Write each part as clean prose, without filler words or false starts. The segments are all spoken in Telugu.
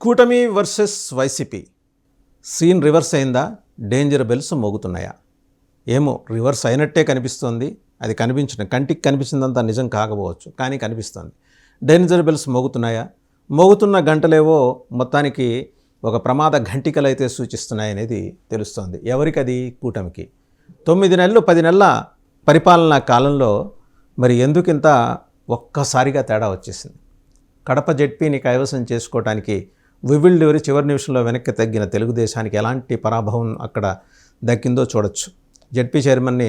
కూటమి వర్సెస్ వైసీపీ సీన్ రివర్స్ అయిందా? డేంజర్ బెల్స్ మోగుతున్నాయా? ఏమో, రివర్స్ అయినట్టే కనిపిస్తోంది. అది కంటికి కనిపించిందంతా నిజం కాకపోవచ్చు, కానీ కనిపిస్తోంది. Danger bells మోగుతున్నాయా? మోగుతున్న గంటలేవో మొత్తానికి ఒక ప్రమాద ఘంటికలైతే సూచిస్తున్నాయనేది తెలుస్తోంది. ఎవరికది? కూటమికి. 9 నెలలు 10 నెలల పరిపాలనా కాలంలో మరి ఎందుకింత ఒక్కసారిగా తేడా వచ్చేసింది? కడప జెడ్పీని కైవసం చేసుకోవడానికి వివిల్డెవరి చివరి నిమిషంలో వెనక్కి తగ్గిన తెలుగుదేశానికి ఎలాంటి పరాభవం అక్కడ దక్కిందో చూడొచ్చు. జెడ్పీ చైర్మన్ని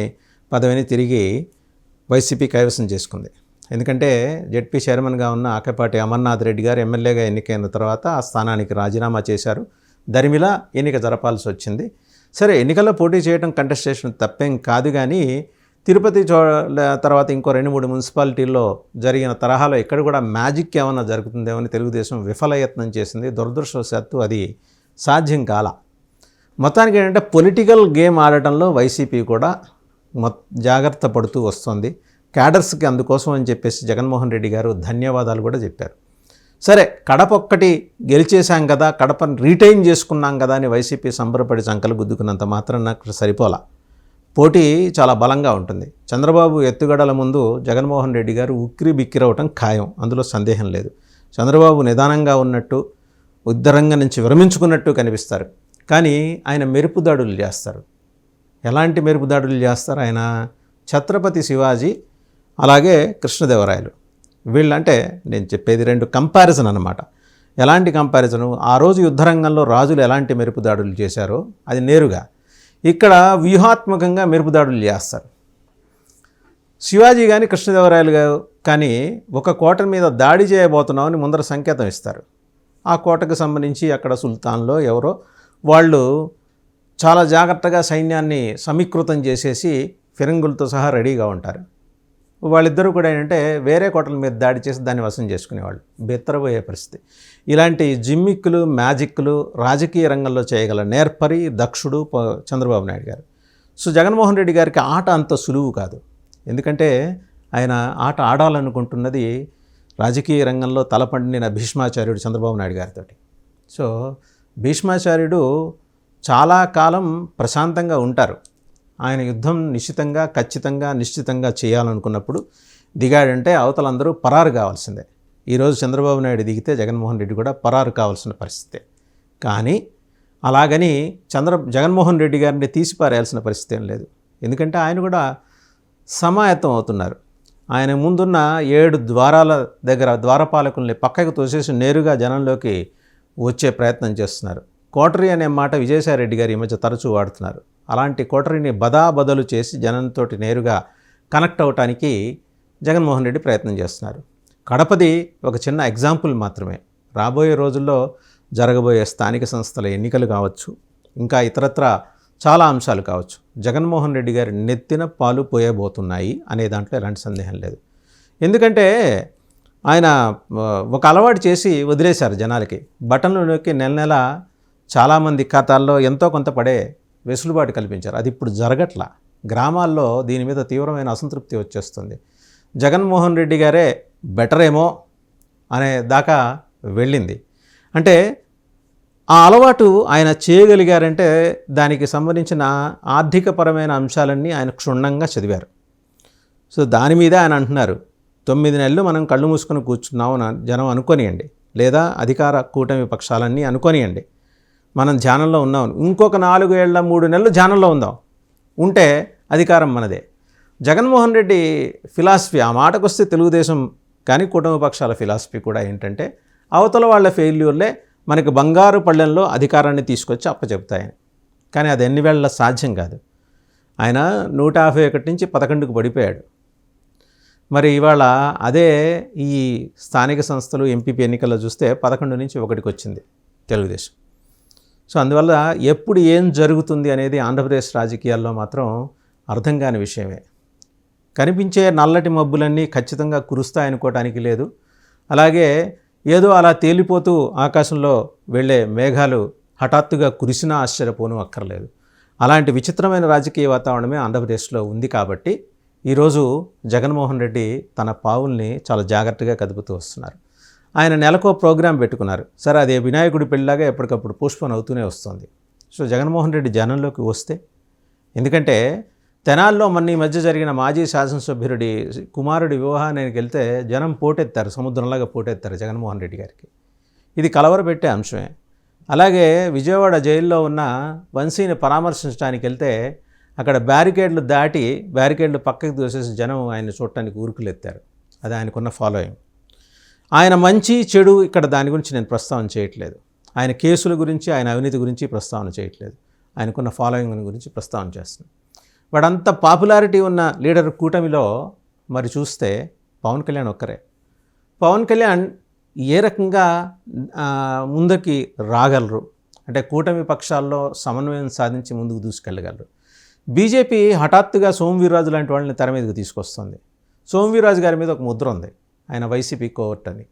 పదవిని తిరిగి వైసీపీ కైవసం చేసుకుంది. ఎందుకంటే జెడ్పీ చైర్మన్గా ఉన్న ఆకపాటి అమర్నాథ్ రెడ్డి గారు ఎమ్మెల్యేగా ఎన్నికైన తర్వాత ఆ స్థానానికి రాజీనామా చేశారు. దరిమిలా ఎన్నిక జరపాల్సి వచ్చింది. సరే, ఎన్నికల్లో పోటీ చేయడం కంటెస్టేషన్ తప్పేం కాదు, కానీ తిరుపతి తర్వాత ఇంకో 2-3 మున్సిపాలిటీల్లో జరిగిన తరహాలో ఇక్కడ కూడా మ్యాజిక్ ఏమన్నా జరుగుతుందేమో అని తెలుగుదేశం విఫలయత్నం చేసింది. దురదృష్టవశాత్తు అది సాధ్యం కాల. మొత్తానికి ఏంటంటే పొలిటికల్ గేమ్ ఆడటంలో వైసీపీ కూడా జాగ్రత్త పడుతూ వస్తుంది. క్యాడర్స్కి అందుకోసం అని చెప్పేసి జగన్మోహన్ రెడ్డి గారు ధన్యవాదాలు కూడా చెప్పారు. సరే, కడప ఒక్కటి గెలిచేశాం కదా, కడపను రీటైన్ చేసుకున్నాం కదా అని వైసీపీ సంబరపడి సంకలు గుద్దుకున్నంత మాత్రం నాకు సరిపోలా. పోటీ చాలా బలంగా ఉంటుంది. చంద్రబాబు ఎత్తుగడల ముందు జగన్మోహన్ రెడ్డి గారు ఉక్కిరి బిక్కిరవటం ఖాయం, అందులో సందేహం లేదు. చంద్రబాబు నిదానంగా ఉన్నట్టు, ఉద్దరంగం నుంచి విరమించుకున్నట్టు కనిపిస్తారు, కానీ ఆయన మెరుపుదాడులు చేస్తారు. ఎలాంటి మెరుపుదాడులు చేస్తారు ఆయన? ఛత్రపతి శివాజీ అలాగే కృష్ణదేవరాయలు, వీళ్ళంటే నేను చెప్పేది 2 కంపారిజన్ అన్నమాట. ఎలాంటి కంపారిజను? ఆ రోజు యుద్ధరంగంలో రాజులు ఎలాంటి మెరుపుదాడులు చేశారో అది నేరుగా ఇక్కడ వ్యూహాత్మకంగా మెరుపుదాడులు చేస్తారు. శివాజీ కానీ కృష్ణదేవరాయలు కానీ ఒక కోట మీద దాడి చేయబోతున్నామని ముందర సంకేతం ఇస్తారు. ఆ కోటకు సంబంధించి అక్కడ సుల్తాన్లో ఎవరో వాళ్ళు చాలా జాగ్రత్తగా సైన్యాన్ని సమీకృతం చేసేసి ఫిరంగులతో సహా రెడీగా ఉంటారు. వాళ్ళిద్దరూ కూడా ఏంటంటే వేరే కోటల మీద దాడి చేసి దాన్ని వశం చేసుకునేవాళ్ళు, బెత్తరబోయే పరిస్థితి. ఇలాంటి జిమ్మిక్కులు, మ్యాజిక్లు రాజకీయ రంగంలో చేయగల నేర్పరి, దక్షుడు చంద్రబాబు నాయుడు గారు. సో జగన్మోహన్ రెడ్డి గారికి ఆట అంత సులువు కాదు. ఎందుకంటే ఆయన ఆట ఆడాలనుకుంటున్నది రాజకీయ రంగంలో తలపండిన భీష్మాచార్యుడు చంద్రబాబు నాయుడు గారితో. సో భీష్మాచార్యుడు చాలా కాలం ప్రశాంతంగా ఉంటారు. ఆయన యుద్ధం నిశ్చితంగా చేయాలనుకున్నప్పుడు దిగాడంటే అవతలందరూ పరారు కావాల్సిందే. ఈరోజు చంద్రబాబు నాయుడు దిగితే జగన్మోహన్ రెడ్డి కూడా పరారు కావాల్సిన పరిస్థితే. కానీ అలాగని జగన్మోహన్ రెడ్డి గారిని తీసిపారేయాల్సిన పరిస్థితి ఏం లేదు. ఎందుకంటే ఆయన కూడా సమాయత్తం అవుతున్నారు. ఆయన ముందున్న 7 ద్వారాల దగ్గర ద్వారపాలకుల్ని పక్కకు తోసేసి నేరుగా జనంలోకి వచ్చే ప్రయత్నం చేస్తున్నారు. కోటరీ అనే మాట విజయసాయిరెడ్డి గారు ఈ మధ్య తరచూ వాడుతున్నారు. అలాంటి కోటరీని బదాబదలు చేసి జనంతో నేరుగా కనెక్ట్ అవటానికి జగన్మోహన్ రెడ్డి ప్రయత్నం చేస్తున్నారు. కడపది ఒక చిన్న ఎగ్జాంపుల్ మాత్రమే. రాబోయే రోజుల్లో జరగబోయే స్థానిక సంస్థల ఎన్నికలు కావచ్చు, ఇంకా ఇతరత్ర చాలా అంశాలు కావచ్చు, జగన్మోహన్ రెడ్డి గారి నెత్తిన పాలు పోయబోతున్నాయి అనే దాంట్లో ఎలాంటి సందేహం లేదు. ఎందుకంటే ఆయన ఒక అలవాటు చేసి వదిలేశారు జనాలకి. బటన్లు నొక్కి నెల చాలామంది ఖాతాల్లో ఎంతో కొంత పడే వెసులుబాటు కల్పించారు. అది ఇప్పుడు జరగట్లా. గ్రామాల్లో దీని మీద తీవ్రమైన అసంతృప్తి వచ్చేస్తుంది. జగన్మోహన్ రెడ్డి గారే బెటర్ ఏమో అనే దాకా వెళ్ళింది. అంటే ఆ అలవాటు ఆయన చేయగలిగారంటే దానికి సంబంధించిన ఆర్థికపరమైన అంశాలన్నీ ఆయన క్షుణ్ణంగా చదివారు. సో దాని మీద ఆయన అంటున్నారు, 9 నెలలు మనం కళ్ళు మూసుకొని కూర్చున్నాము జనం అనుకోనియండి, లేదా అధికార కూటమి పక్షాలన్నీ అనుకోనియండి, మనం ధ్యానంలో ఉన్నాం. ఇంకొక 4 ఏళ్ళ 3 నెలలు ధ్యానంలో ఉంటే అధికారం మనదే. జగన్మోహన్ రెడ్డి ఫిలాసఫీ ఆ మాటకు వస్తే తెలుగుదేశం కానీ కూటమి పక్షాల ఫిలాసఫీ కూడా ఏంటంటే అవతల వాళ్ళ ఫెయిల్యూర్లే మనకి బంగారు పళ్ళెంలో అధికారాన్ని తీసుకొచ్చి అప్పచెప్తాయని. కానీ అది ఎన్ని వేళ సాధ్యం కాదు. ఆయన 151 నుంచి 11కు పడిపోయాడు. మరి ఇవాళ అదే ఈ స్థానిక సంస్థలు ఎంపీపీ ఎన్నికల్లో చూస్తే 11 నుంచి 1కి వచ్చింది తెలుగుదేశం. సో అందువల్ల ఎప్పుడు ఏం జరుగుతుంది అనేది ఆంధ్రప్రదేశ్ రాజకీయాల్లో మాత్రం అర్థం కాని విషయమే. కనిపించే నల్లటి మబ్బులన్నీ ఖచ్చితంగా కురుస్తాయనుకోవటానికి లేదు. అలాగే ఏదో అలా తేలిపోతూ ఆకాశంలో వెళ్ళే మేఘాలు హఠాత్తుగా కురిసినా ఆశ్చర్యపోను అక్కర్లేదు. అలాంటి విచిత్రమైన రాజకీయ వాతావరణమే ఆంధ్రప్రదేశ్లో ఉంది. కాబట్టి ఈరోజు జగన్మోహన్ రెడ్డి తన పావుల్ని చాలా జాగ్రత్తగా కదుపుతూ వస్తున్నారు. ఆయన నెలకో ప్రోగ్రాం పెట్టుకున్నారు. సరే, అదే వినాయకుడి పెళ్ళిలాగా ఎప్పటికప్పుడు పోస్ట్పోన్ అవుతూనే వస్తుంది. సో జగన్మోహన్ రెడ్డి జనంలోకి వస్తే, ఎందుకంటే తెనాల్లో ఈ మధ్య జరిగిన మాజీ శాసనసభ్యుడి కుమారుడి వివాహానికి వెళ్తే జనం పోటెత్తారు, సముద్రంలాగా పోటెత్తారు జగన్మోహన్ రెడ్డి గారికి. ఇది కలవరపెట్టే అంశమే. అలాగే విజయవాడ జైల్లో ఉన్న వంశీని పరామర్శించడానికి వెళ్తే అక్కడ బ్యారికేడ్లు పక్కకి దోసేసి జనం ఆయన చూడటానికి ఊరుకులెత్తారు. అది ఆయనకున్న ఫాలోయింగ్. ఆయన మంచి చెడు ఇక్కడ దాని గురించి నేను ప్రస్తావన చేయట్లేదు. ఆయన కేసుల గురించి, ఆయన అవినీతి గురించి ప్రస్తావన చేయట్లేదు. ఆయనకున్న ఫాలోయింగ్ గురించి ప్రస్తావన చేస్తున్నాను. వాడంత పాపులారిటీ ఉన్న లీడర్ కూటమిలో మరి చూస్తే పవన్ కళ్యాణ్ ఒక్కరే. పవన్ కళ్యాణ్ ఏ రకంగా ముందుకి రాగలరు అంటే కూటమి పక్షాల్లో సమన్వయం సాధించి ముందుకు దూసుకెళ్ళగలరు. బీజేపీ హఠాత్తుగా సోమవీర్రాజు లాంటి వాళ్ళని తెర మీదకి తీసుకొస్తుంది. సోమవీర్రాజు గారి మీద ఒక ముద్ర ఉంది, ఆయన వైసీపీ కోవర్ట్ అని.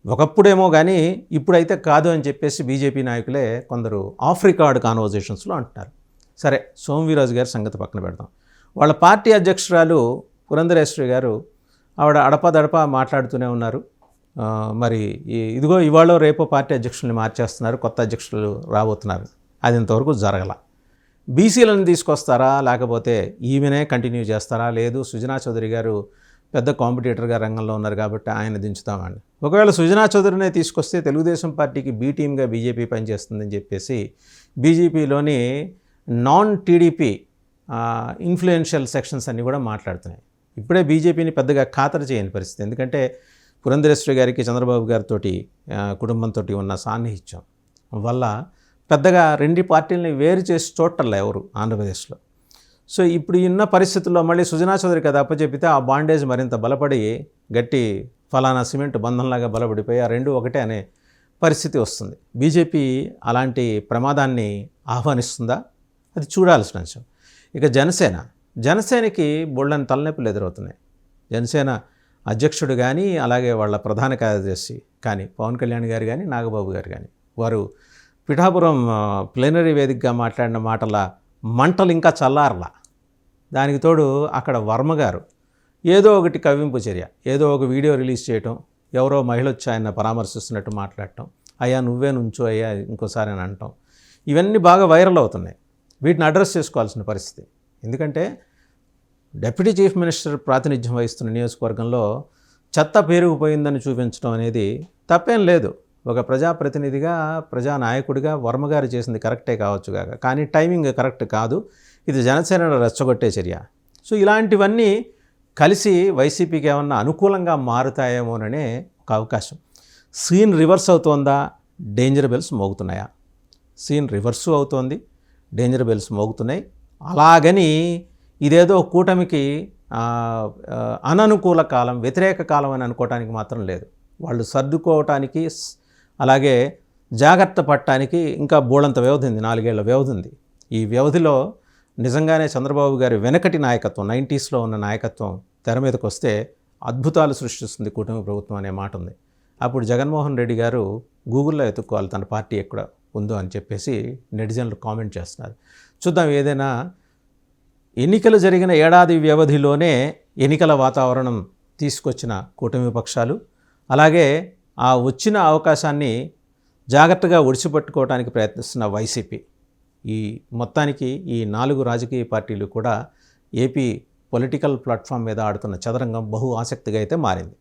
ఒకప్పుడేమో కానీ ఇప్పుడైతే కాదు అని చెప్పేసి బీజేపీ నాయకులే కొందరు ఆఫ్ రికార్డ్ కాన్వర్జేషన్స్లో అంటున్నారు. సరే, సోమవీర్రాజు గారి సంగతి పక్కన పెడదాం. వాళ్ళ పార్టీ అధ్యక్షురాలు పురంధరేశ్వరి గారు ఆవిడ అడపాదడపా మాట్లాడుతూనే ఉన్నారు. మరి ఇదిగో ఇవాళ రేపో పార్టీ అధ్యక్షుల్ని మార్చేస్తున్నారు, కొత్త అధ్యక్షులు రాబోతున్నారు. అది ఇంతవరకు జరగల. బీసీలను తీసుకొస్తారా, లేకపోతే ఈమెనే కంటిన్యూ చేస్తారా? లేదు, సుజనా చౌదరి గారు పెద్ద కాంపిటీటర్గా రంగంలో ఉన్నారు కాబట్టి ఆయన దించుతామండి. ఒకవేళ సుజనా చౌదరినే తీసుకొస్తే తెలుగుదేశం పార్టీకి బీ టీమ్గా బీజేపీ పనిచేస్తుందని చెప్పేసి బీజేపీలోని నాన్ టీడీపీ ఇన్ఫ్లుయెన్షియల్ సెక్షన్స్ అన్నీ కూడా మాట్లాడుతున్నాయి. ఇప్పుడే బీజేపీని పెద్దగా ఖాతరు చేయని పరిస్థితి. ఎందుకంటే పురంధరేశ్వరి గారికి చంద్రబాబు గారితో కుటుంబంతో ఉన్న సాన్నిహిత్యం వల్ల పెద్దగా రెండు పార్టీలని వేరు చేసి చూడటంలే ఎవరు ఆంధ్రప్రదేశ్లో. సో ఇప్పుడు ఉన్న పరిస్థితుల్లో మళ్ళీ సుజనా చౌదరి కదా అప్పచెప్పితే ఆ బాండేజ్ మరింత బలపడి గట్టి ఫలానా సిమెంట్ బంధంలాగా బలపడిపోయి ఆ రెండు ఒకటే అనే పరిస్థితి వస్తుంది. బీజేపీ అలాంటి ప్రమాదాన్ని ఆహ్వానిస్తుందా? అది చూడాల్సిన అంశం. ఇక జనసేనకి బోళ్ళని తలనొప్పులు ఎదురవుతున్నాయి. జనసేన అధ్యక్షుడు కానీ, అలాగే వాళ్ళ ప్రధాన కార్యదర్శి కానీ, పవన్ కళ్యాణ్ గారు కానీ, నాగబాబు గారు కానీ, వారు పిఠాపురం ప్లీనరీ వేదికగా మాట్లాడిన మాటల మంటలు ఇంకా చల్లారలా. దానికి తోడు అక్కడ వర్మ గారు ఏదో ఒకటి కవ్వింపు చర్య, ఏదో ఒక వీడియో రిలీజ్ చేయటం, ఎవరో మహిళ వచ్చి ఆయన పరామర్శిస్తున్నట్టు మాట్లాడటం, అయ్యా నువ్వే నుంచో అయ్యా ఇంకోసారి అని అనటం, ఇవన్నీ బాగా వైరల్ అవుతున్నాయి. వీటిని అడ్రస్ చేసుకోవాల్సిన పరిస్థితి. ఎందుకంటే డిప్యూటీ చీఫ్ మినిస్టర్ ప్రాతినిధ్యం వహిస్తున్న నియోజకవర్గంలో చెత్త పేరుకుపోయిందని చూపించడం అనేది తప్పేం లేదు. ఒక ప్రజాప్రతినిధిగా, ప్రజానాయకుడిగా వర్మగారు చేసింది కరెక్టే కావచ్చు కాక, కానీ టైమింగ్ కరెక్ట్ కాదు. ఇది జనసేనను రెచ్చగొట్టే చర్య. సో ఇలాంటివన్నీ కలిసి వైసీపీకి ఏమన్నా అనుకూలంగా మారుతాయేమోననే ఒక అవకాశం. సీన్ రివర్స్ అవుతోందా, డేంజర్ బెల్స్ మోగుతున్నాయా? సీన్ రివర్సు అవుతోంది, డేంజర్ బెల్స్ మోగుతున్నాయి. అలాగని ఇదేదో కూటమికి అననుకూల కాలం, వ్యతిరేక కాలం అని అనుకోవటానికి మాత్రం లేదు. వాళ్ళు సర్దుకోవటానికి, అలాగే జాగ్రత్త పడటానికి ఇంకా బోళంత వ్యవధి ఉంది, 4 ఏళ్ల వ్యవధి ఉంది. ఈ వ్యవధిలో నిజంగానే చంద్రబాబు గారి వెనకటి నాయకత్వం, 90స్లో ఉన్న నాయకత్వం తెర మీదకి వస్తే అద్భుతాలు సృష్టిస్తుంది కూటమి ప్రభుత్వం అనే మాట ఉంది. అప్పుడు జగన్మోహన్ రెడ్డి గారు గూగుల్లో ఎత్తుక్కోవాలి తన పార్టీ ఎక్కడ ఉందో అని చెప్పేసి నెటిజన్లు కామెంట్ చేస్తున్నారు. చూద్దాం. ఏదైనా ఎన్నికలు జరిగిన ఏడాది వ్యవధిలోనే ఎన్నికల వాతావరణం తీసుకొచ్చిన కూటమి పక్షాలు, అలాగే ఆ వచ్చిన అవకాశాన్ని జాగ్రత్తగా ఒడిసిపట్టుకోవడానికి ప్రయత్నిస్తున్న వైసీపీ, ఈ మొత్తానికి ఈ 4 రాజకీయ పార్టీలు కూడా ఏపీ పొలిటికల్ ప్లాట్ఫామ్ మీద ఆడుతున్న చదరంగం బహు ఆసక్తిగా అయితే మారింది.